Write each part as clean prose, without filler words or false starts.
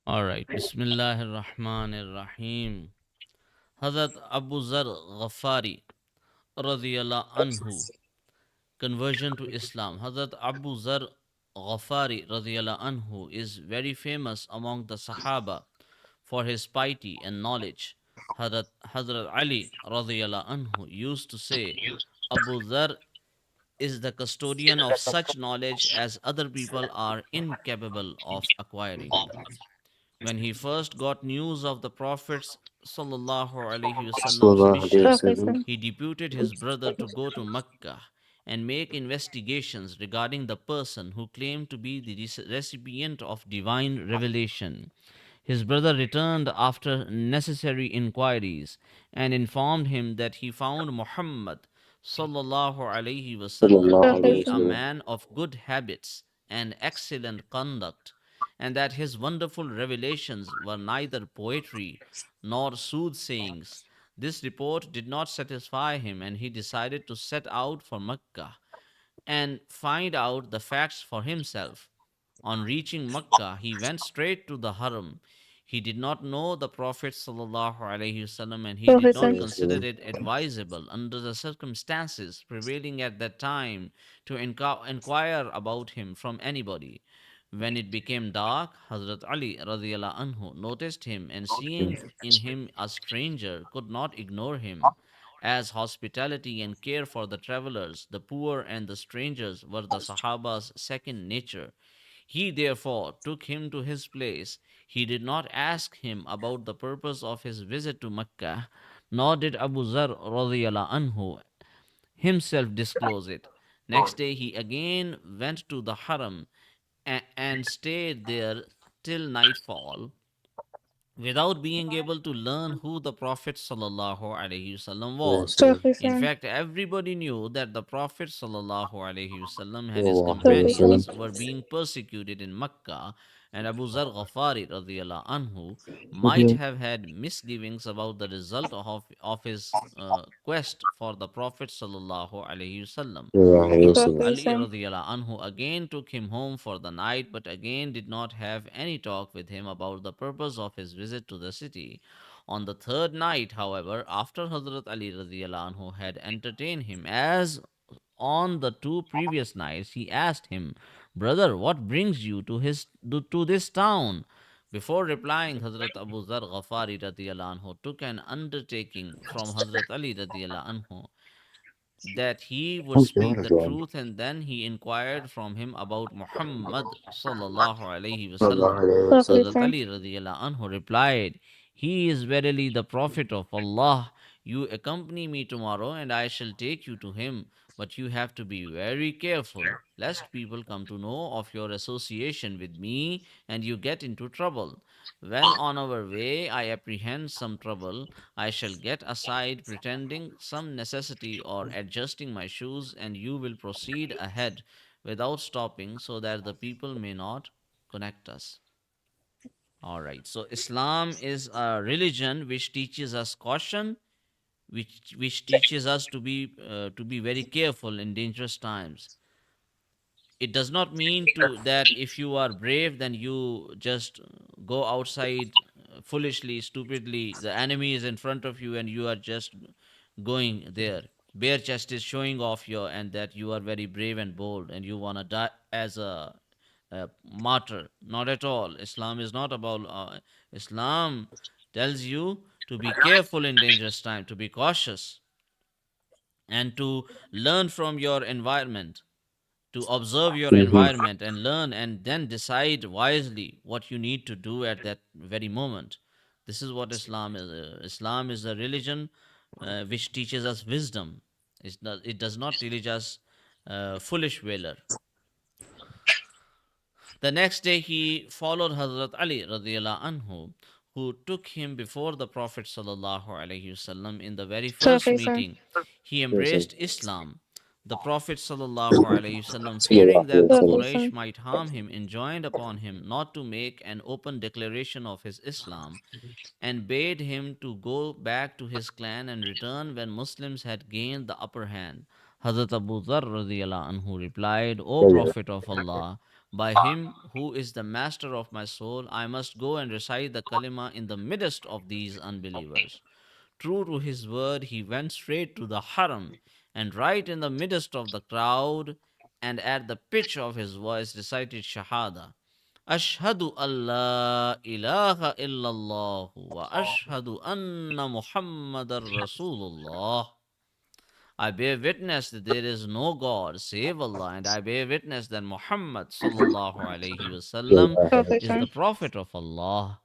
All right. Bismillahir Rahmanir Rahim. Hazrat Abu Zar Ghaffari radiyallahu anhu. Conversion to Islam. Hazrat Abu Zar Ghaffari radiyallahu anhu is very famous among the Sahaba for his piety and knowledge. Hazrat Ali radiyallahu anhu used to say, Abu Zar is the custodian of such knowledge as other people are incapable of acquiring. When he first got news of the Prophet's sallallahu alaihi wasallam's Sallallahu Alaihi mission, Wasallam. he deputed his brother to go to Mecca and make investigations regarding the person who claimed to be the recipient of divine revelation. His brother returned after necessary inquiries and informed him that he found Muhammad sallallahu alaihi wasallam Sallallahu to Alaihi be a Wasallam. man of good habits and excellent conduct, and that his wonderful revelations were neither poetry nor soothsayings. This report did not satisfy him, and he decided to set out for Mecca and find out the facts for himself. On reaching Mecca, he went straight to the Haram. He did not know the Prophet ﷺ, and he did not consider it advisable under the circumstances prevailing at that time to inquire about him from anybody. When it became dark, Hazrat Ali radiallahu anhu noticed him, and seeing in him a stranger could not ignore him. As hospitality and care for the travelers, the poor, and the strangers were the Sahaba's second nature, he therefore took him to his place. He did not ask him about the purpose of his visit to Mecca, nor did Abu Zar radiallahu anhu himself disclose it. Next day he again went to the Haram and stayed there till nightfall without being able to learn who the Prophet ﷺ was. In fact, everybody knew that the Prophet ﷺ and his companions were being persecuted in Mecca, and Abu Zar Ghafari radiallahu anhu might have had misgivings about the result of his quest for the Prophet ﷺ. Hazrat Ali radiallahu anhu again took him home for the night, but again did not have any talk with him about the purpose of his visit to the city. On the third night, however, after Hazrat Ali radiallahu anhu had entertained him as on the two previous nights, he asked him, Brother, what brings you to this town? Before replying, Hazrat Abu Zar Ghafari radiallahu anhu took an undertaking from Hazrat Ali radiallahu anhu that he would speak the truth, and then he inquired from him about Muhammad sallallahu alaihi wasallam. Hazrat Ali radiallahu anhu replied, He is verily the Prophet of Allah. You accompany me tomorrow, and I shall take you to him. But you have to be very careful, lest people come to know of your association with me and you get into trouble. When on our way I apprehend some trouble, I shall get aside, pretending some necessity or adjusting my shoes, and you will proceed ahead without stopping, so that the people may not connect us. All right. So Islam is a religion which teaches us caution, which teaches us to be very careful in dangerous times. It does not mean to that if you are brave, then you just go outside foolishly, stupidly. The enemy is in front of you, and you are just going there. Bare chest is showing off your, and that you are very brave and bold, and you want to die as a martyr. Not at all. Islam is not about. Islam tells you to be careful in dangerous time, to be cautious, and to learn from your environment, to observe your environment and learn, and then decide wisely what you need to do at that very moment. This is what Islam is. Islam is a religion which teaches us wisdom. It does not teach us foolish valor. The next day he followed Hazrat Ali radiallahu anhu, who took him before the Prophet sallallahu alaihi wasallam in the very first meeting. He embraced Islam. The Prophet sallallahu alaihi wasallam, fearing that the Quraysh might harm him, enjoined upon him not to make an open declaration of his Islam, and bade him to go back to his clan and return when Muslims had gained the upper hand. Hazrat Abu Dharr radiallahu anhu replied, O Prophet of Allah, By him who is the master of my soul, I must go and recite the kalima in the midst of these unbelievers. True to his word, he went straight to the haram and right in the midst of the crowd and at the pitch of his voice recited Shahada. Ashhadu Allah ilaha illallah wa ashhadu anna Muhammadar Rasulullah. I bear witness that there is no God save Allah, and I bear witness that Muhammad sallallahu alaihi wasallam is the prophet of Allah.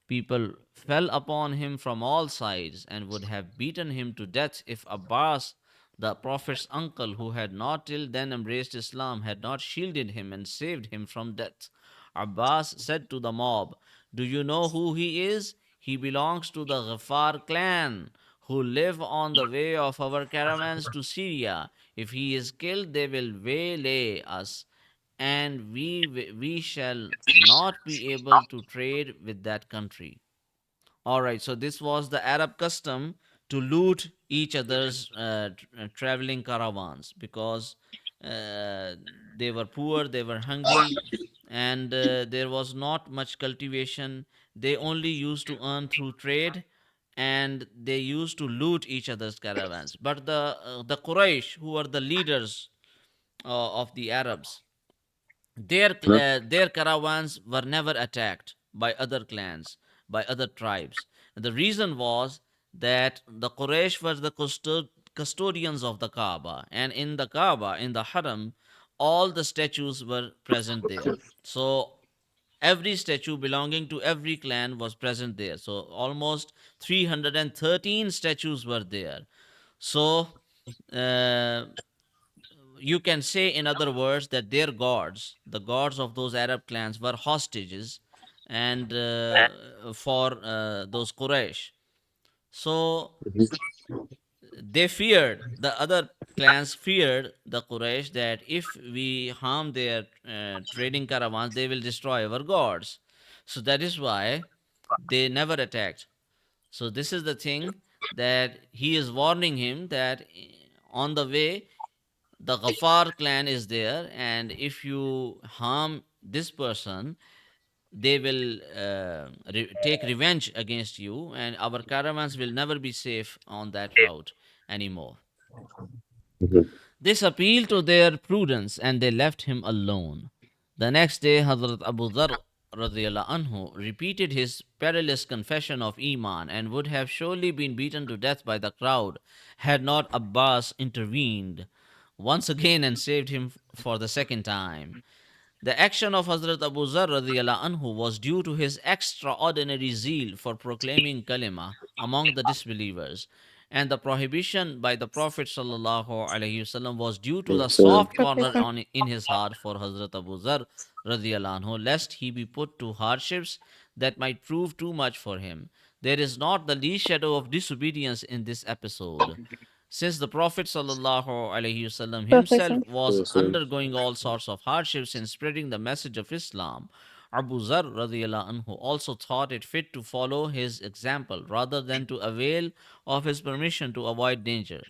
People fell upon him from all sides and would have beaten him to death if Abbas, the Prophet's uncle, who had not till then embraced Islam, had not shielded him and saved him from death. Abbas said to the mob, "Do you know who he is? He belongs to the Ghaffar clan, who live on the way of our caravans to Syria. If he is killed, they will waylay us, and we shall not be able to trade with that country." All right, so this was the Arab custom to loot each other's traveling caravans because uh, they were poor, they were hungry, and there was not much cultivation. They only used to earn through trade, and they used to loot each other's caravans. But the Quraysh, who were the leaders of the Arabs, their caravans were never attacked by other clans, by other tribes. And the reason was that the Quraysh were the custodians of the Kaaba, and in the Kaaba, in the Haram, all the statues were present there. So every statue belonging to every clan was present there. So almost 313 statues were there. So uh, you can say, in other words, that their gods, the gods of those Arab clans, were hostages, and for those Quraysh. So they feared, the other clans feared the Quraysh, that if we harm their trading caravans, they will destroy our gods. So that is why they never attacked. So this is the thing, that he is warning him that on the way the Ghaffar clan is there, and if you harm this person, they will take revenge against you, and our caravans will never be safe on that route anymore. This appealed to their prudence, and they left him alone. The next day, Hazrat Abu Dhar radiallahu anhu repeated his perilous confession of Iman and would have surely been beaten to death by the crowd had not Abbas intervened once again and saved him for the second time. The action of Hazrat Abu Zar radiallahu anhu was due to his extraordinary zeal for proclaiming kalima among the disbelievers, and the prohibition by the Prophet sallallahu alaihi wasallam was due to the soft corner in his heart for Hazrat Abu Zar radiallahu anhu, lest he be put to hardships that might prove too much for him. There is not the least shadow of disobedience in this episode. Since the Prophet ﷺ himself was undergoing all sorts of hardships in spreading the message of Islam, Abu Zar radiallahu anhu also thought it fit to follow his example rather than to avail of his permission to avoid danger.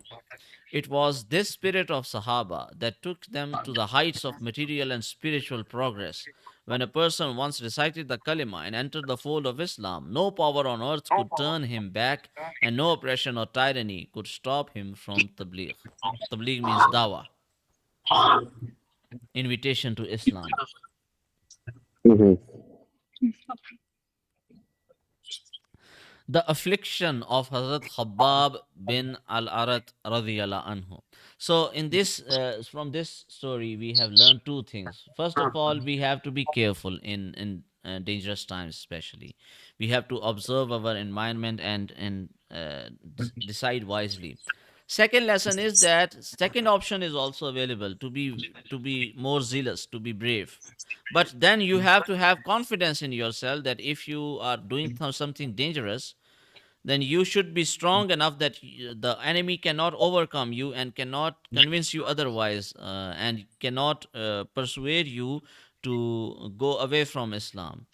It was this spirit of Sahaba that took them to the heights of material and spiritual progress. When a person once recited the kalima and entered the fold of Islam, no power on earth could turn him back, and no oppression or tyranny could stop him from tabligh. Tabligh means dawah, invitation to Islam. The affliction of Hazrat Khabbab bin al-Arat radiyallahu anhu. So, from this story, we have learned two things. First of all, we have to be careful in dangerous times, especially. We have to observe our environment and decide wisely. Second lesson is that second option is also available, to be more zealous, to be brave. But then you have to have confidence in yourself that if you are doing something dangerous, then you should be strong enough that the enemy cannot overcome you and cannot convince you otherwise, and cannot persuade you to go away from Islam,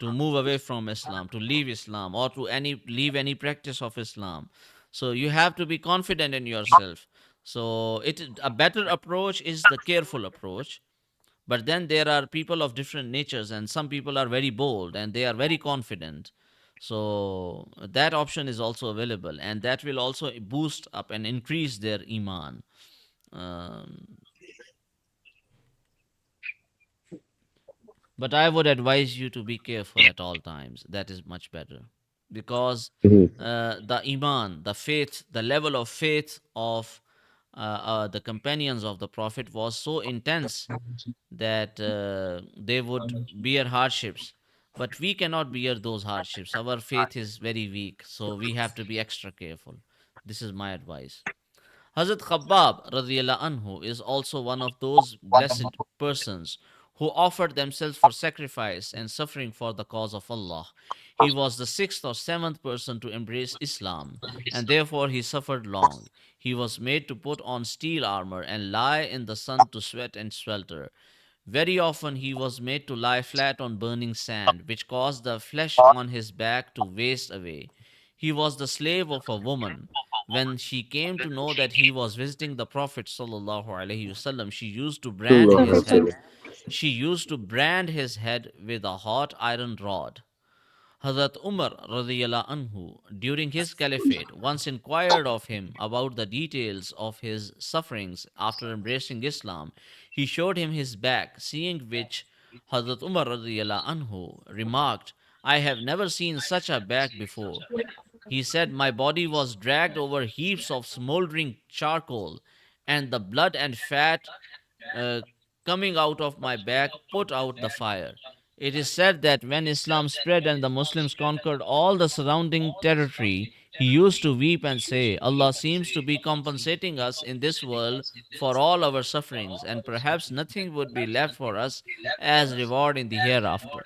to move away from Islam, to leave Islam, or to any leave any practice of Islam. So you have to be confident in yourself. So it a better approach is the careful approach, But then there are people of different natures, and some people are very bold and they are very confident. So that option is also available, and that will also boost up and increase their iman. Um, but I would advise you to be careful at all times. That is much better, because Mm-hmm. the iman, the faith, the level of faith of the companions of the Prophet was so intense that they would bear hardships. But we cannot bear those hardships. Our faith is very weak, so we have to be extra careful. This is my advice. Hazrat Khabbab radiallahu anhu is also one of those blessed persons who offered themselves for sacrifice and suffering for the cause of Allah. He was the sixth or seventh person to embrace Islam, and therefore he suffered long. He was made to put on steel armor and lie in the sun to sweat and swelter. Very often he was made to lie flat on burning sand, which caused the flesh on his back to waste away. He was the slave of a woman. When she came to know that he was visiting the Prophet sallallahu alaihi wasallam, she used to brand Allah his head. Akbar. She used to brand his head with a hot iron rod. Hazrat Umar radiyallahu anhu, during his caliphate, once inquired of him about the details of his sufferings after embracing Islam. He showed him his back, seeing which Hazrat Umar radiyallahu anhu remarked, "I have never seen such a back before." He said, "My body was dragged over heaps of smoldering charcoal, and the blood and fat uh, coming out of my back put out the fire." It is said that when Islam spread and the Muslims conquered all the surrounding territory, he used to weep and say, "Allah seems to be compensating us in this world for all our sufferings, and perhaps nothing would be left for us as reward in the hereafter."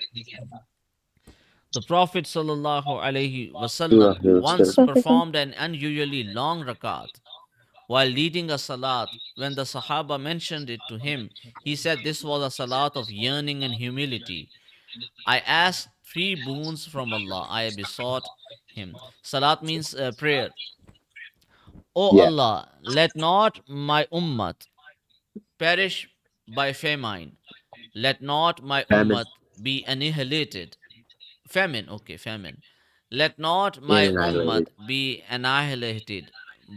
The Prophet ﷺ once performed an unusually long rakat while leading a salat. When the Sahaba mentioned it to him, he said this was a salat of yearning and humility. "I asked three boons from Allah. I besought Him." Salat means prayer. "O Yeah. Allah, let not my ummat perish by famine. Let not my Famine ummat be annihilated." Famine, okay, famine. "Let not and my ummat annihilated. be annihilated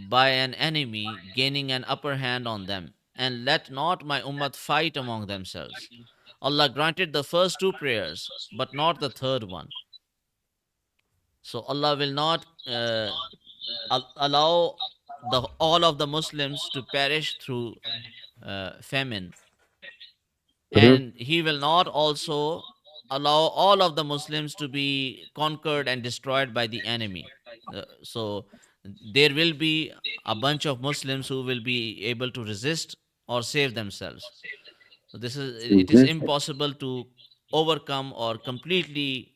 by an enemy gaining an upper hand on them, and let not my ummat fight among themselves." Allah granted the first two prayers, but not the third one. So Allah will not allow all of the Muslims to perish through famine, Mm-hmm. and He will not also allow all of the Muslims to be conquered and destroyed by the enemy. So there will be a bunch of Muslims who will be able to resist or save themselves. So this is, it is Mm-hmm. impossible to overcome or completely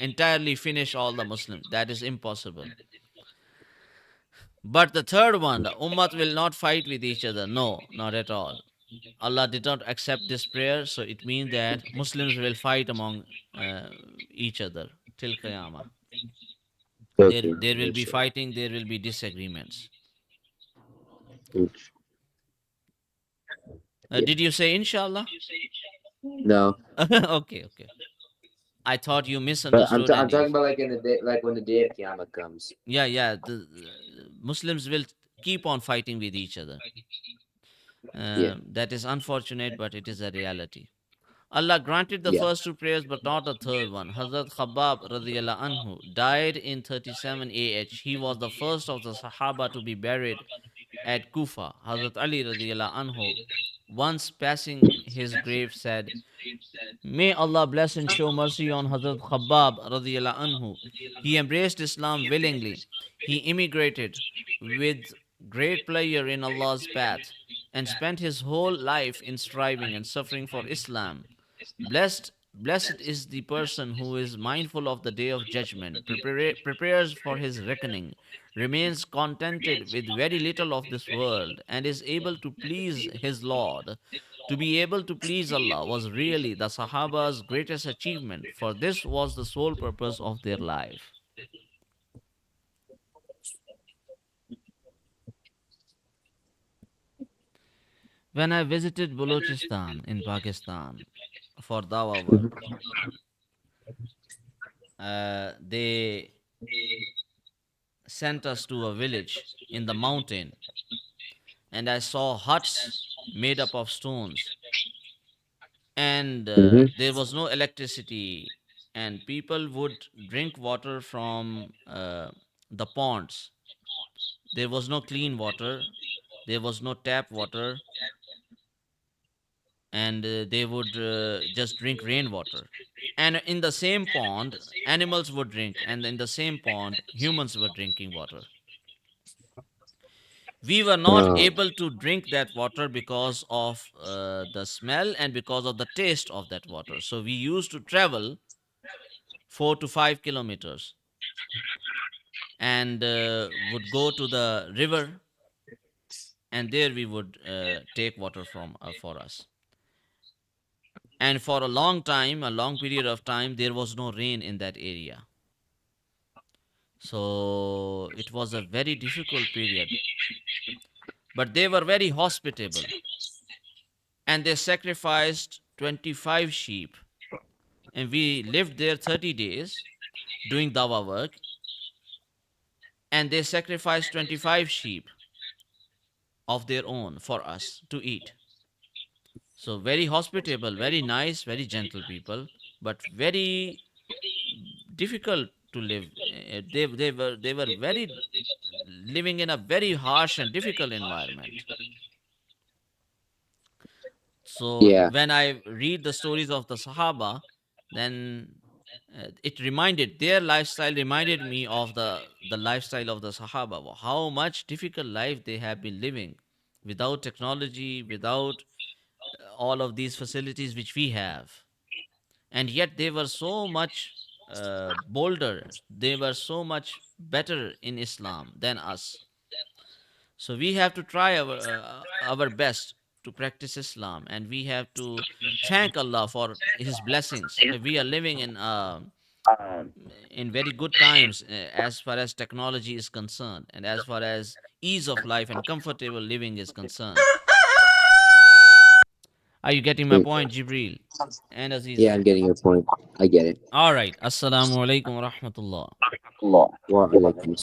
entirely finish all the Muslims. That is impossible. But the third one, the Ummah will not fight with each other. No, not at all. Allah did not accept this prayer, so it means that Muslims will fight among uh, each other till Qiyamah. There, Okay. there will be Inshallah. fighting, there will be disagreements. Insh- Yeah. Did you say Inshallah? No, Okay, okay. I thought you but misunderstood I'm and you. talking about like in the day, like when the day of Qiyamah comes. Yeah, yeah. The Muslims will keep on fighting with each other. Yeah. That is unfortunate, but it is a reality. Allah granted the Yeah. first two prayers, but not the third one. Hazrat Khabbab radiallahu anhu died in 37 AH. He was the first of the Sahaba to be buried at Kufa. Hazrat Ali radiallahu anhu, once passing his grave, said, "May Allah bless and show mercy on Hazrat Khabbab radiallahu anhu. He embraced Islam willingly. He immigrated with great pleasure in Allah's path and spent his whole life in striving and suffering for Islam. Blessed is the person who is mindful of the day of judgment, prepares for his reckoning, remains contented with very little of this world, and is able to please his Lord." To be able to please Allah was really the Sahaba's greatest achievement, for this was the sole purpose of their life. When I visited Balochistan in Pakistan for dawa Mhm. work, they sent us to a village in the mountain, and I saw huts made up of stones, and Mhm. there was no electricity, and people would drink water from the ponds. There was no clean water, there was no tap water, and they would just drink rainwater. And in the same pond, animals would drink, and in the same pond, humans were drinking water. We were not Oh, able to drink that water because of the smell and because of the taste of that water. So we used to travel 4 to 5 kilometers and would go to the river, and there we would take water from for us. And for a long time, a long period of time, there was no rain in that area. So it was a very difficult period. But they were very hospitable, and they sacrificed 25 sheep. And we lived there 30 days doing dawa work, and they sacrificed 25 sheep of their own for us to eat. So very hospitable, very nice, very gentle people, but very difficult to live. They were very living in a very harsh and difficult environment. So yeah, when I read the stories of the Sahaba, then it reminded their lifestyle reminded me of the lifestyle of the Sahaba. How much difficult life they have been living without technology, without all of these facilities which we have, and yet they were so much bolder. They were so much better in Islam than us. So we have to try our best to practice Islam, and we have to thank Allah for His blessings. We are living in very good times as far as technology is concerned, and as far as ease of life and comfortable living is concerned. Are you getting my Mm, point, Jibril and yeah. Aziza? I'm getting your point. I get it. All right. Assalamu alaikum wa rahmatullah. Wa alaikum